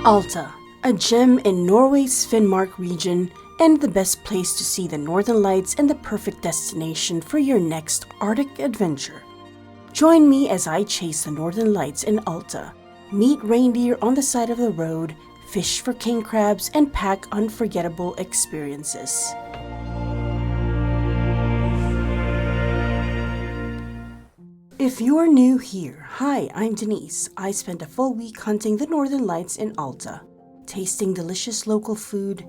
Alta, a gem in Norway's Finnmark region and the best place to see the northern lights and the perfect destination for your next Arctic adventure. Join me as I chase the northern lights in Alta, meet reindeer on the side of the road, fish for king crabs, and pack unforgettable experiences. If you're new here, hi, I'm Denise. I spent a full week hunting the northern lights in Alta, tasting delicious local food,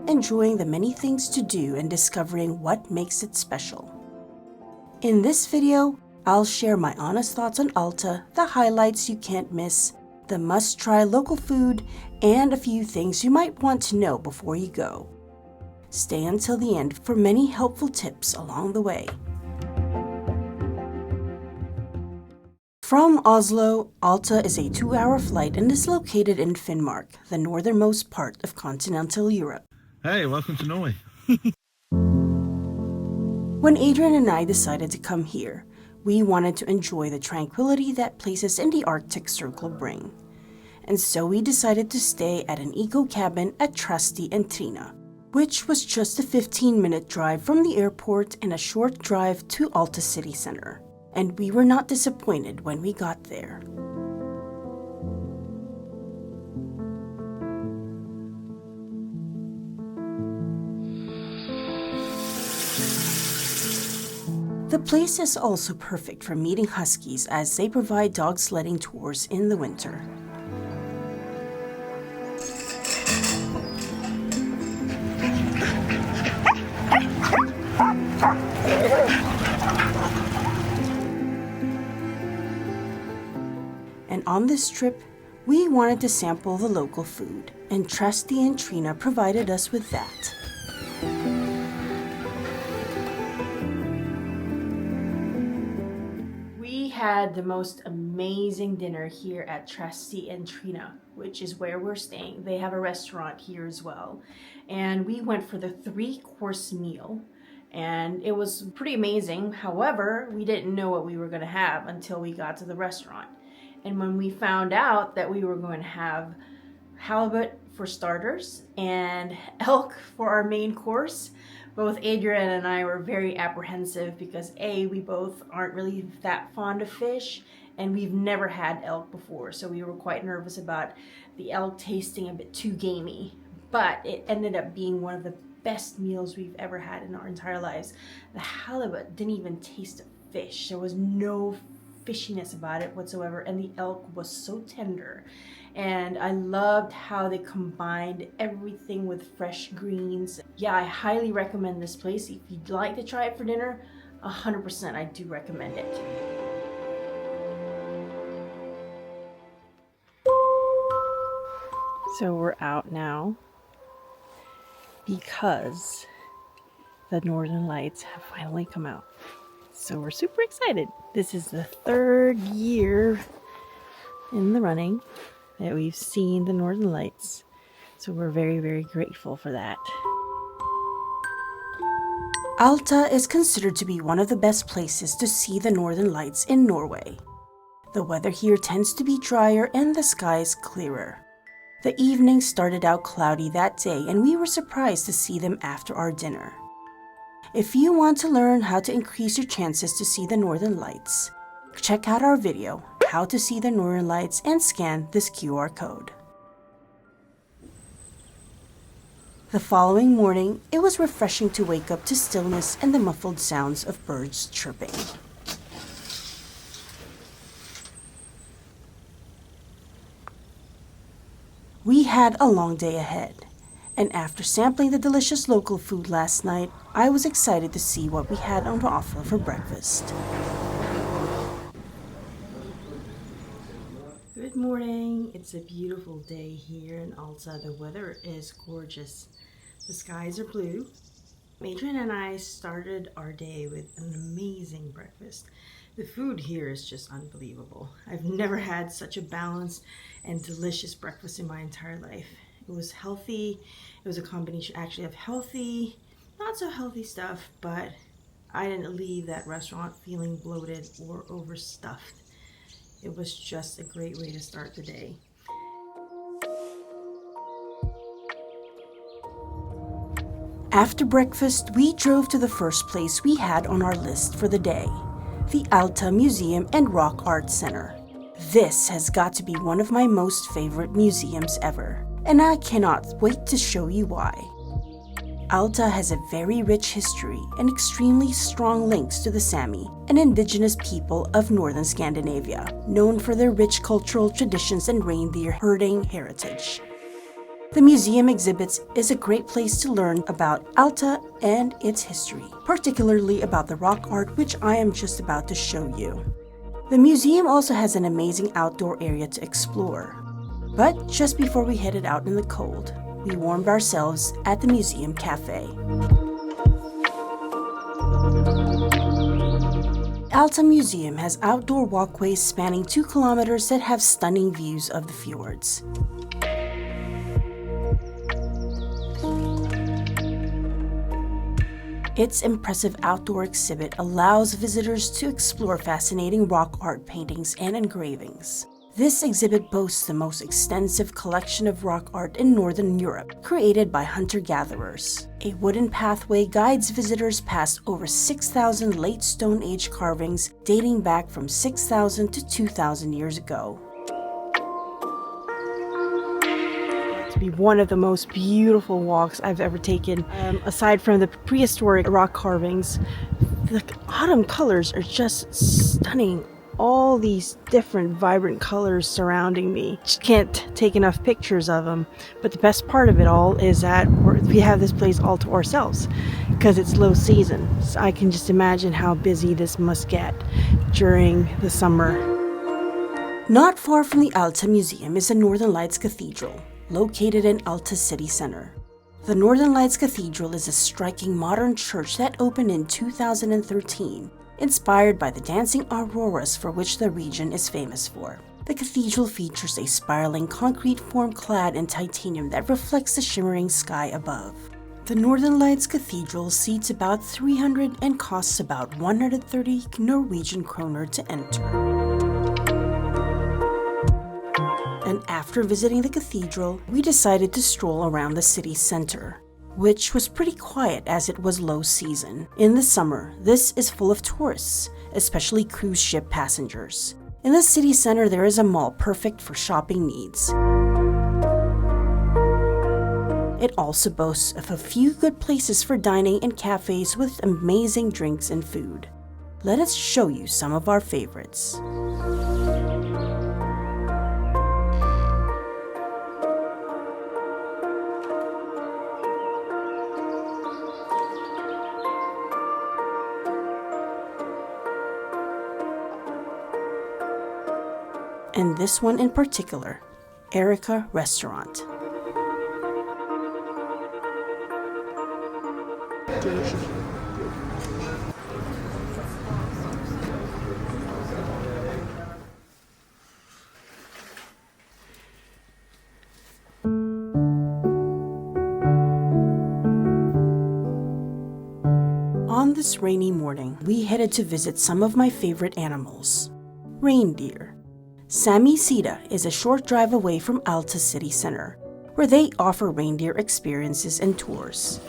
enjoying the many things to do, and discovering what makes it special. In this video, I'll share my honest thoughts on Alta, the highlights you can't miss, the must-try local food, and a few things you might want to know before you go. Stay until the end for many helpful tips along the way. From Oslo, Alta is a 2-hour flight and is located in Finnmark, the northernmost part of continental Europe. Hey, welcome to Norway. When Adrian and I decided to come here, we wanted to enjoy the tranquility that places in the Arctic Circle bring. And so we decided to stay at an eco cabin at Trasti and Trine, which was just a 15-minute drive from the airport and a short drive to Alta city center. And we were not disappointed when we got there. The place is also perfect for meeting huskies as they provide dog sledding tours in the winter. And on this trip, we wanted to sample the local food, and Trasti and Trine provided us with that. We had the most amazing dinner here at Trasti and Trine, which is where we're staying. They have a restaurant here as well. And we went for the 3-course meal, and it was pretty amazing. However, we didn't know what we were going to have until we got to the restaurant. And when we found out that we were going to have halibut for starters and elk for our main course, both Adrian and I were very apprehensive because A, we both aren't really that fond of fish, and we've never had elk before, so we were quite nervous about the elk tasting a bit too gamey. But it ended up being one of the best meals we've ever had in our entire lives. The halibut didn't even taste of fish. There was no fishiness about it whatsoever, and the elk was so tender. And I loved how they combined everything with fresh greens. Yeah, I highly recommend this place. If you'd like to try it for dinner, 100% I do recommend it. So we're out now because the Northern Lights have finally come out. So we're super excited. This is the 3rd year in the running that we've seen the Northern Lights. So we're very, very grateful for that. Alta is considered to be one of the best places to see the Northern Lights in Norway. The weather here tends to be drier and the skies clearer. The evening started out cloudy that day, and we were surprised to see them after our dinner. If you want to learn how to increase your chances to see the Northern Lights, check out our video, How to See the Northern Lights, and scan this QR code. The following morning, it was refreshing to wake up to stillness and the muffled sounds of birds chirping. We had a long day ahead. And after sampling the delicious local food last night, I was excited to see what we had on offer for breakfast. Good morning. It's a beautiful day here in Alta. The weather is gorgeous. The skies are blue. Adrian and I started our day with an amazing breakfast. The food here is just unbelievable. I've never had such a balanced and delicious breakfast in my entire life. It was healthy. It was a combination actually of healthy, not so healthy stuff, but I didn't leave that restaurant feeling bloated or overstuffed. It was just a great way to start the day. After breakfast, we drove to the first place we had on our list for the day, the Alta Museum and Rock Art Center. This has got to be one of my most favorite museums ever, and I cannot wait to show you why. Alta has a very rich history and extremely strong links to the Sami, an indigenous people of northern Scandinavia, known for their rich cultural traditions and reindeer herding heritage. The museum exhibits is a great place to learn about Alta and its history, particularly about the rock art which I am just about to show you. The museum also has an amazing outdoor area to explore. But just before we headed out in the cold, we warmed ourselves at the museum cafe. Alta Museum has outdoor walkways spanning 2 kilometers that have stunning views of the fjords. Its impressive outdoor exhibit allows visitors to explore fascinating rock art paintings and engravings. This exhibit boasts the most extensive collection of rock art in Northern Europe, created by hunter-gatherers. A wooden pathway guides visitors past over 6,000 late Stone Age carvings dating back from 6,000 to 2,000 years ago. To be one of the most beautiful walks I've ever taken. Aside from the prehistoric rock carvings, the autumn colors are just stunning. All these different vibrant colors surrounding me. Just can't take enough pictures of them. But the best part of it all is that we have this place all to ourselves because it's low season. So I can just imagine how busy this must get during the summer. Not far from the Alta Museum is the Northern Lights Cathedral, located in Alta city center. The Northern Lights Cathedral is a striking modern church that opened in 2013, inspired by the dancing auroras for which the region is famous for. The cathedral features a spiraling concrete form clad in titanium that reflects the shimmering sky above. The Northern Lights Cathedral seats about 300 and costs about 130 Norwegian kroner to enter. And after visiting the cathedral, we decided to stroll around the city center, which was pretty quiet as it was low season. In the summer, this is full of tourists, especially cruise ship passengers. In the city center, there is a mall perfect for shopping needs. It also boasts of a few good places for dining and cafes with amazing drinks and food. Let us show you some of our favorites. And this one in particular, Erica Restaurant. On this rainy morning, we headed to visit some of my favorite animals, reindeer. Sami Siida is a short drive away from Alta city center, where they offer reindeer experiences and tours.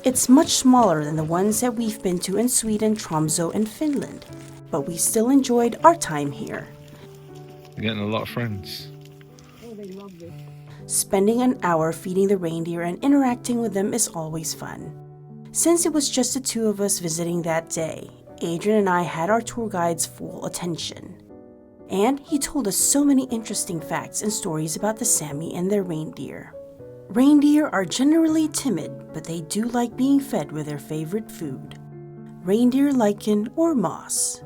It's much smaller than the ones that we've been to in Sweden, Tromsø, and Finland, but we still enjoyed our time here. You're getting a lot of friends. Oh, they love this. Spending an hour feeding the reindeer and interacting with them is always fun. Since it was just the 2 of us visiting that day, Adrian and I had our tour guide's full attention. And he told us so many interesting facts and stories about the Sami and their reindeer. Reindeer are generally timid, but they do like being fed with their favorite food, reindeer lichen or moss.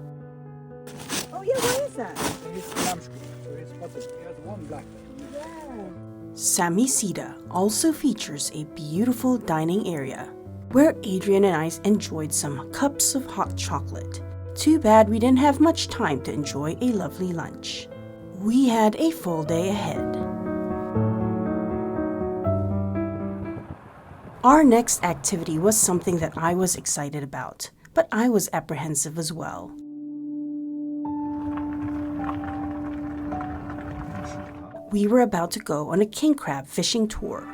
Oh yeah, what is that? It's lamb so it's spotted. It has one black. Yeah. Sami Siida also features a beautiful dining area, where Adrian and I enjoyed some cups of hot chocolate. Too bad we didn't have much time to enjoy a lovely lunch. We had a full day ahead. Our next activity was something that I was excited about, but I was apprehensive as well. We were about to go on a king crab fishing tour.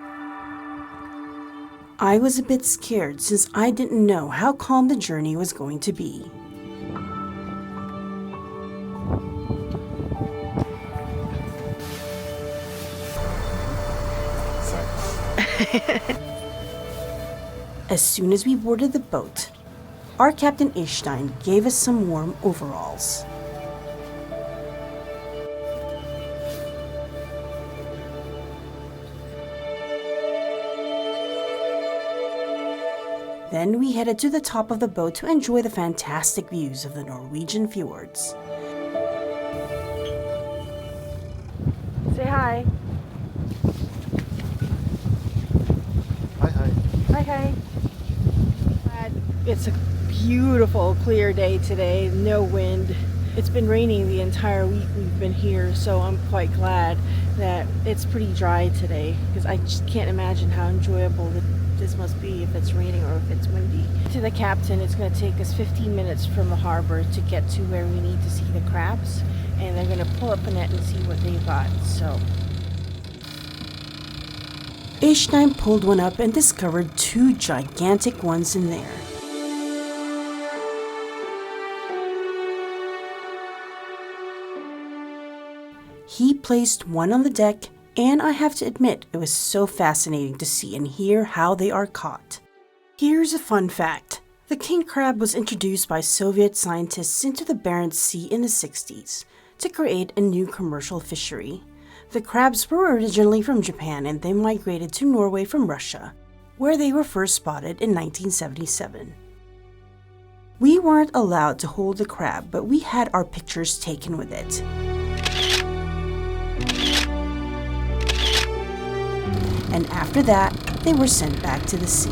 I was a bit scared since I didn't know how calm the journey was going to be. As soon as we boarded the boat, our Captain Eystein gave us some warm overalls. Then we headed to the top of the boat to enjoy the fantastic views of the Norwegian fjords. Say hi. Hi, hi. Hi, hi. It's a beautiful, clear day today, no wind. It's been raining the entire week we've been here, so I'm quite glad that it's pretty dry today, because I just can't imagine how enjoyable this must be if it's raining or if it's windy. To the captain, it's going to take us 15 minutes from the harbor to get to where we need to see the crabs, and they're going to pull up a net and see what they've got. So Eystein pulled one up and discovered 2 gigantic ones in there. He placed one on the deck, and I have to admit it was so fascinating to see and hear how they are caught. Here's a fun fact. The king crab was introduced by Soviet scientists into the Barents Sea in the 60s to create a new commercial fishery. The crabs were originally from Japan and they migrated to Norway from Russia, where they were first spotted in 1977. We weren't allowed to hold the crab, but we had our pictures taken with it. And after that, they were sent back to the sea.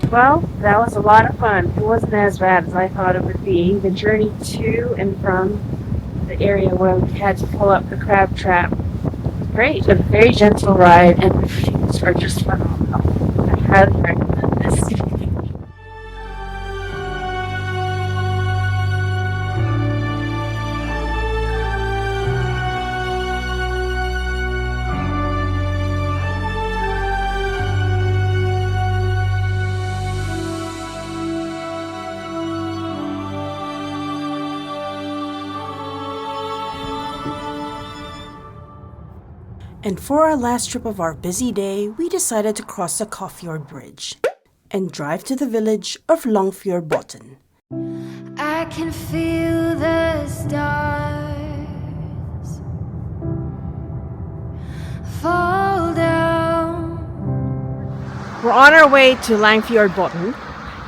Well, that was a lot of fun. It wasn't as bad as I thought it would be. The journey to and from the area where we had to pull up the crab trap was great. A very gentle ride, and the views are just phenomenal. I highly recommend this. And for our last trip of our busy day, we decided to cross the Kafjord Bridge and drive to the village of Orvvosfossen. I can feel the stars fall down. We're on our way to Orvvosfossen,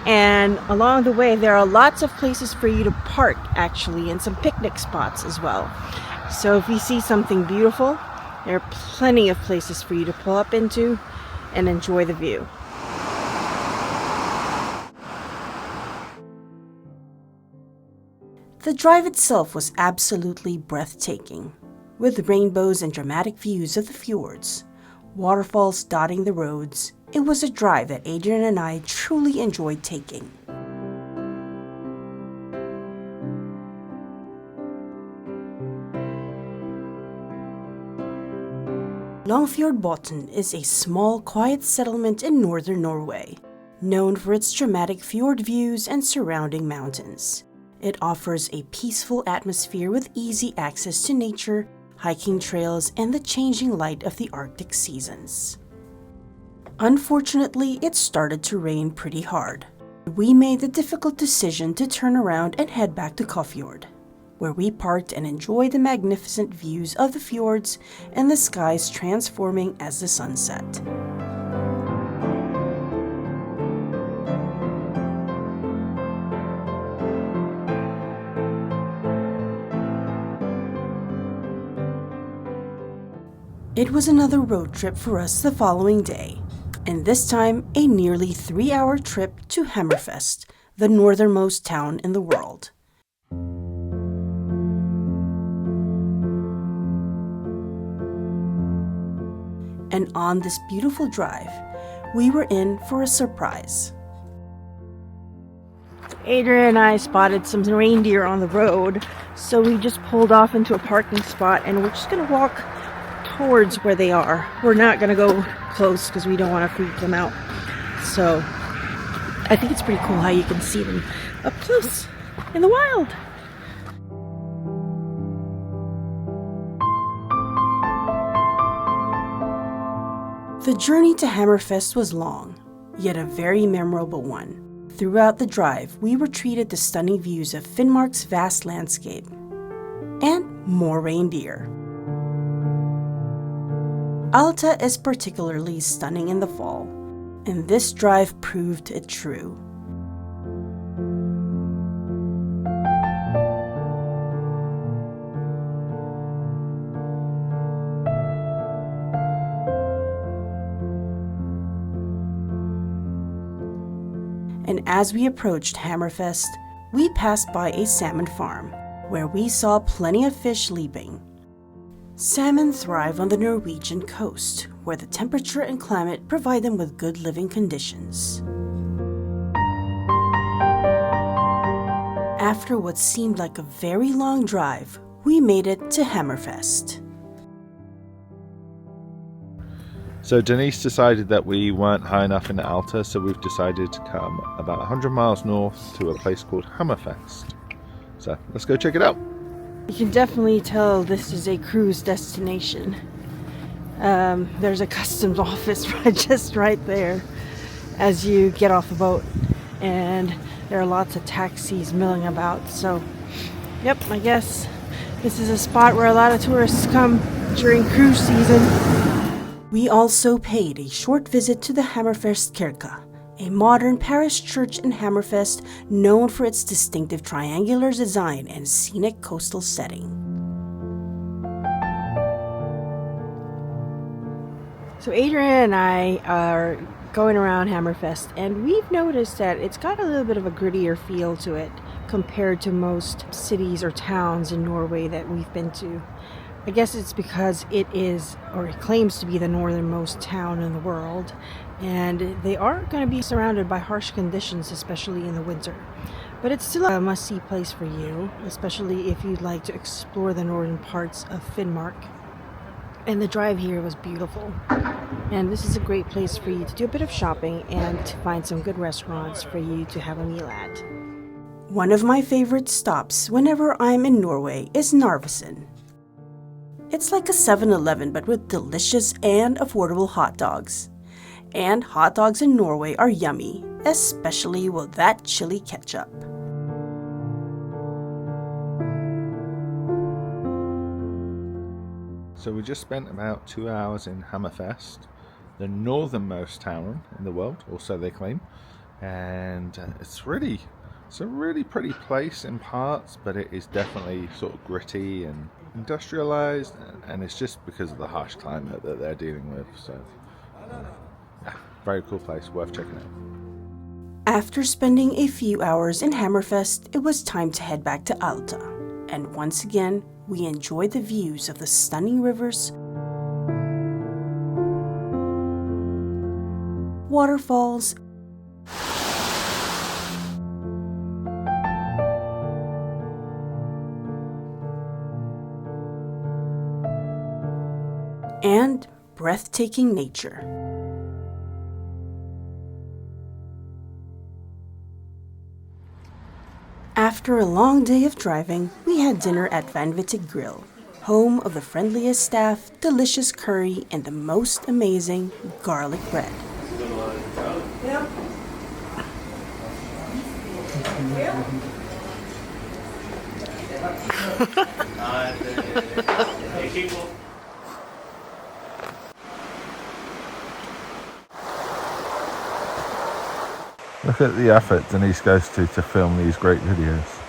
and along the way there are lots of places for you to park actually, and some picnic spots as well. So if you see something beautiful, there are plenty of places for you to pull up into and enjoy the view. The drive itself was absolutely breathtaking, with rainbows and dramatic views of the fjords, waterfalls dotting the roads. It was a drive that Adrian and I truly enjoyed taking. Orvvosfossen is a small, quiet settlement in northern Norway, known for its dramatic fjord views and surrounding mountains. It offers a peaceful atmosphere with easy access to nature, hiking trails, and the changing light of the Arctic seasons. Unfortunately, it started to rain pretty hard. We made the difficult decision to turn around and head back to Kafjord, where we parked and enjoyed the magnificent views of the fjords and the skies transforming as the sun set. It was another road trip for us the following day, and this time a nearly 3-hour trip to Hammerfest, the northernmost town in the world. And on this beautiful drive, we were in for a surprise. Adrian and I spotted some reindeer on the road, so we just pulled off into a parking spot and we're just gonna walk towards where they are. We're not gonna go close because we don't want to freak them out. So I think it's pretty cool how you can see them up close in the wild. The journey to Hammerfest was long, yet a very memorable one. Throughout the drive, we were treated to stunning views of Finnmark's vast landscape and more reindeer. Alta is particularly stunning in the fall, and this drive proved it true. And as we approached Hammerfest, we passed by a salmon farm, where we saw plenty of fish leaping. Salmon thrive on the Norwegian coast, where the temperature and climate provide them with good living conditions. After what seemed like a very long drive, we made it to Hammerfest. So Denise decided that we weren't high enough in Alta, so we've decided to come about 100 miles north to a place called Hammerfest. So let's go check it out. You can definitely tell this is a cruise destination. There's a customs office just right there as you get off the boat, and there are lots of taxis milling about. So, yep, I guess this is a spot where a lot of tourists come during cruise season. We also paid a short visit to the Hammerfest Kirke, a modern parish church in Hammerfest known for its distinctive triangular design and scenic coastal setting. So Adrian and I are going around Hammerfest, and we've noticed that it's got a little bit of a grittier feel to it compared to most cities or towns in Norway that we've been to. I guess it's because it is, or it claims to be, the northernmost town in the world, and they are going to be surrounded by harsh conditions, especially in the winter. But it's still a must-see place for you, especially if you'd like to explore the northern parts of Finnmark. And the drive here was beautiful, and this is a great place for you to do a bit of shopping and to find some good restaurants for you to have a meal at. One of my favorite stops whenever I'm in Norway is Narvesen. It's like a 7-Eleven but with delicious and affordable hot dogs. And hot dogs in Norway are yummy, especially with that chili ketchup. So we just spent about 2 hours in Hammerfest, the northernmost town in the world, or so they claim. And it's a really pretty place in parts, but it is definitely sort of gritty and industrialized, and it's just because of the harsh climate that they're dealing with. So yeah, very cool place, worth checking out. After spending a few hours in Hammerfest, it was time to head back to Alta, and once again we enjoyed the views of the stunning rivers, waterfalls, and breathtaking nature. After a long day of driving, we had dinner at Vanvittig Grill, home of the friendliest staff, delicious curry, and the most amazing garlic bread. Look at the effort Denise goes to film these great videos.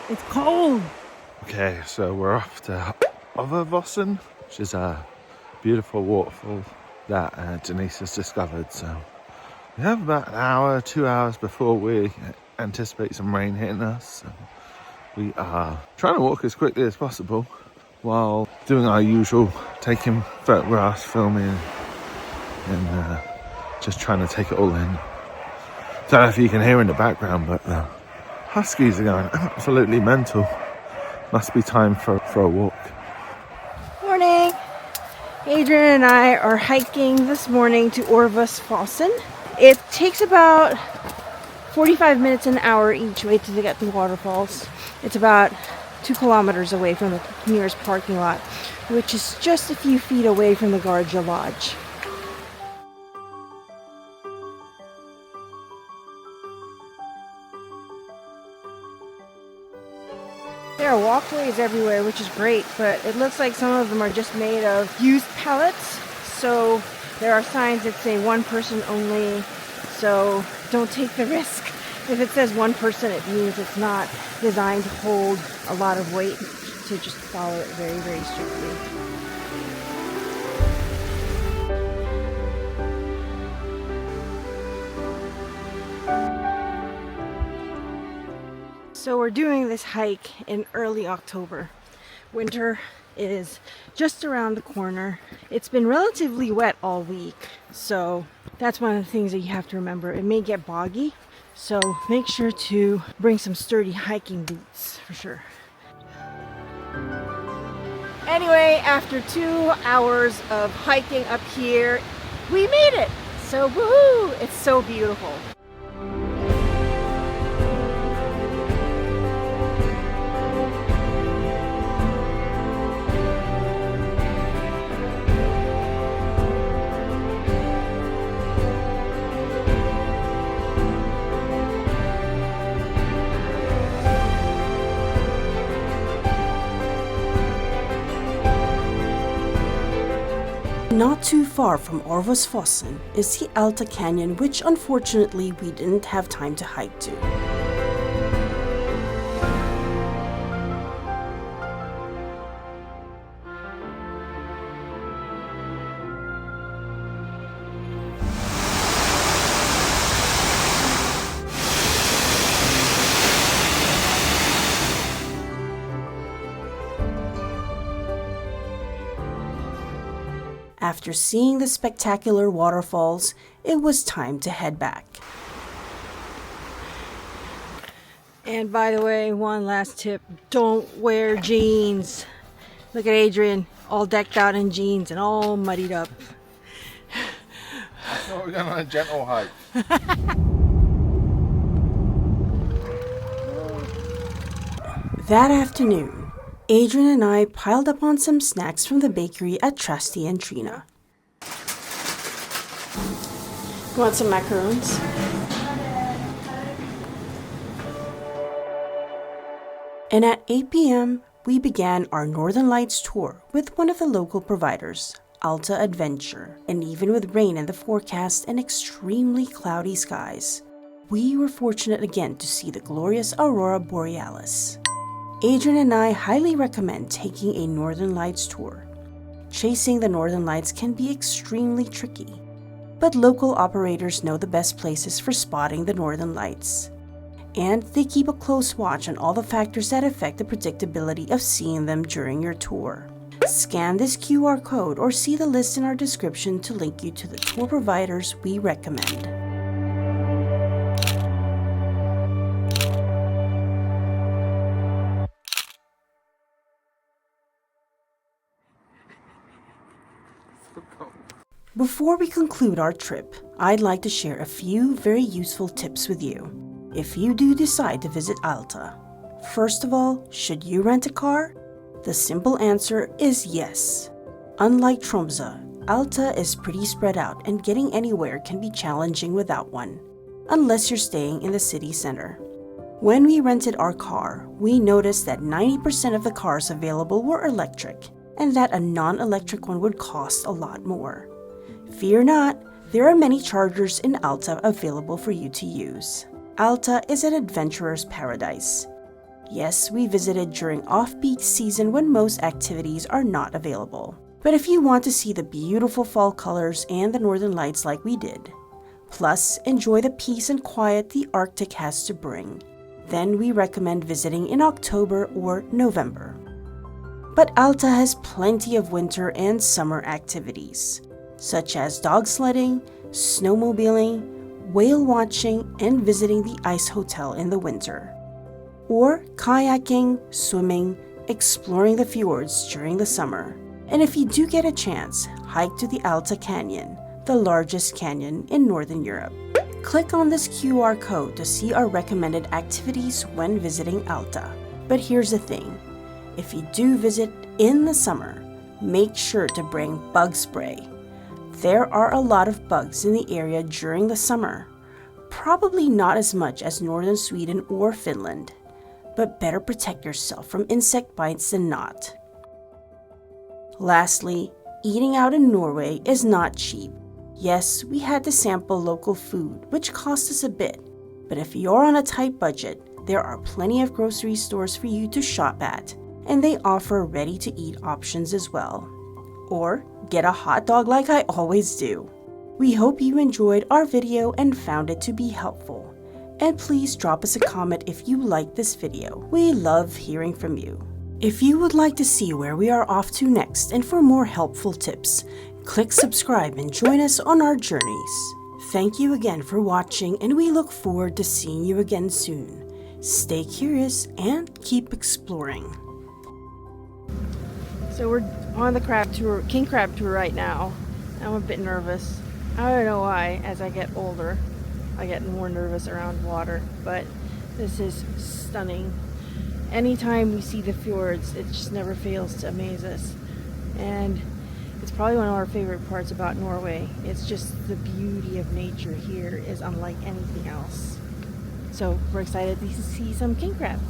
It's cold. Okay, so we're off to Orvvosfossen, which is a beautiful waterfall that Denise has discovered. So we have about an hour, 2 hours before we anticipate some rain hitting us. So we are trying to walk as quickly as possible while doing our usual taking photographs, filming, and just trying to take it all in. Don't know if you can hear in the background, but the huskies are going absolutely mental. Must be time for a walk. Morning! Adrian and I are hiking this morning to Orvvosfossen. It takes about 45 minutes an hour each way to get the waterfalls. It's about 2 kilometers away from the nearest parking lot, which is just a few feet away from the Garja Lodge. There are walkways everywhere, which is great, but it looks like some of them are just made of used pallets. So there are signs that say 1 person only, so don't take the risk. If it says 1 person, it means it's not designed to hold a lot of weight, so just follow it very, very strictly. So we're doing this hike in early October. Winter is just around the corner. It's been relatively wet all week, so that's one of the things that you have to remember. It may get boggy, so make sure to bring some sturdy hiking boots for sure. Anyway, after 2 hours of hiking up here, we made it! So woohoo! It's so beautiful. Not too far from Orvvosfossen is the Alta Canyon, which unfortunately we didn't have time to hike to. After seeing the spectacular waterfalls, it was time to head back. And by the way, one last tip, don't wear jeans. Look at Adrian, all decked out in jeans and all muddied up. I thought we were going on a gentle hike. That afternoon, Adrian and I piled up on some snacks from the bakery at Trasti and Trine. You want some macaroons? And at 8 p.m., we began our Northern Lights tour with one of the local providers, Alta Adventure. And even with rain in the forecast and extremely cloudy skies, we were fortunate again to see the glorious Aurora Borealis. Adrian and I highly recommend taking a Northern Lights tour. Chasing the Northern Lights can be extremely tricky, but local operators know the best places for spotting the Northern Lights. And they keep a close watch on all the factors that affect the predictability of seeing them during your tour. Scan this QR code or see the list in our description to link you to the tour providers we recommend. Before we conclude our trip, I'd like to share a few very useful tips with you if you do decide to visit Alta. First of all, should you rent a car? The simple answer is yes. Unlike Tromsø, Alta is pretty spread out and getting anywhere can be challenging without one, unless you're staying in the city center. When we rented our car, we noticed that 90% of the cars available were electric, and that a non-electric one would cost a lot more. Fear not, there are many chargers in Alta available for you to use. Alta is an adventurer's paradise. Yes, we visited during off-peak season when most activities are not available. But if you want to see the beautiful fall colors and the Northern Lights like we did, plus enjoy the peace and quiet the Arctic has to bring, then we recommend visiting in October or November. But Alta has plenty of winter and summer activities, such as dog sledding, snowmobiling, whale watching, and visiting the ice hotel in the winter. Or kayaking, swimming, exploring the fjords during the summer. And if you do get a chance, hike to the Alta Canyon, the largest canyon in Northern Europe. Click on this QR code to see our recommended activities when visiting Alta. But here's the thing, if you do visit in the summer, make sure to bring bug spray. There are a lot of bugs in the area during the summer. Probably not as much as northern Sweden or Finland, but better protect yourself from insect bites than not. Lastly, eating out in Norway is not cheap. Yes, we had to sample local food, which cost us a bit, but if you're on a tight budget, there are plenty of grocery stores for you to shop at, and they offer ready-to-eat options as well. Or get a hot dog like I always do. We hope you enjoyed our video and found it to be helpful. And please drop us a comment if you liked this video. We love hearing from you. If you would like to see where we are off to next and for more helpful tips, click subscribe and join us on our journeys. Thank you again for watching, and we look forward to seeing you again soon. Stay curious and keep exploring. So we're on the crab tour, king crab tour right now. I'm a bit nervous. I don't know why. As I get older, I get more nervous around water, but this is stunning. Anytime we see the fjords, it just never fails to amaze us. And it's probably one of our favorite parts about Norway. It's just the beauty of nature here is unlike anything else. So we're excited to see some king crabs.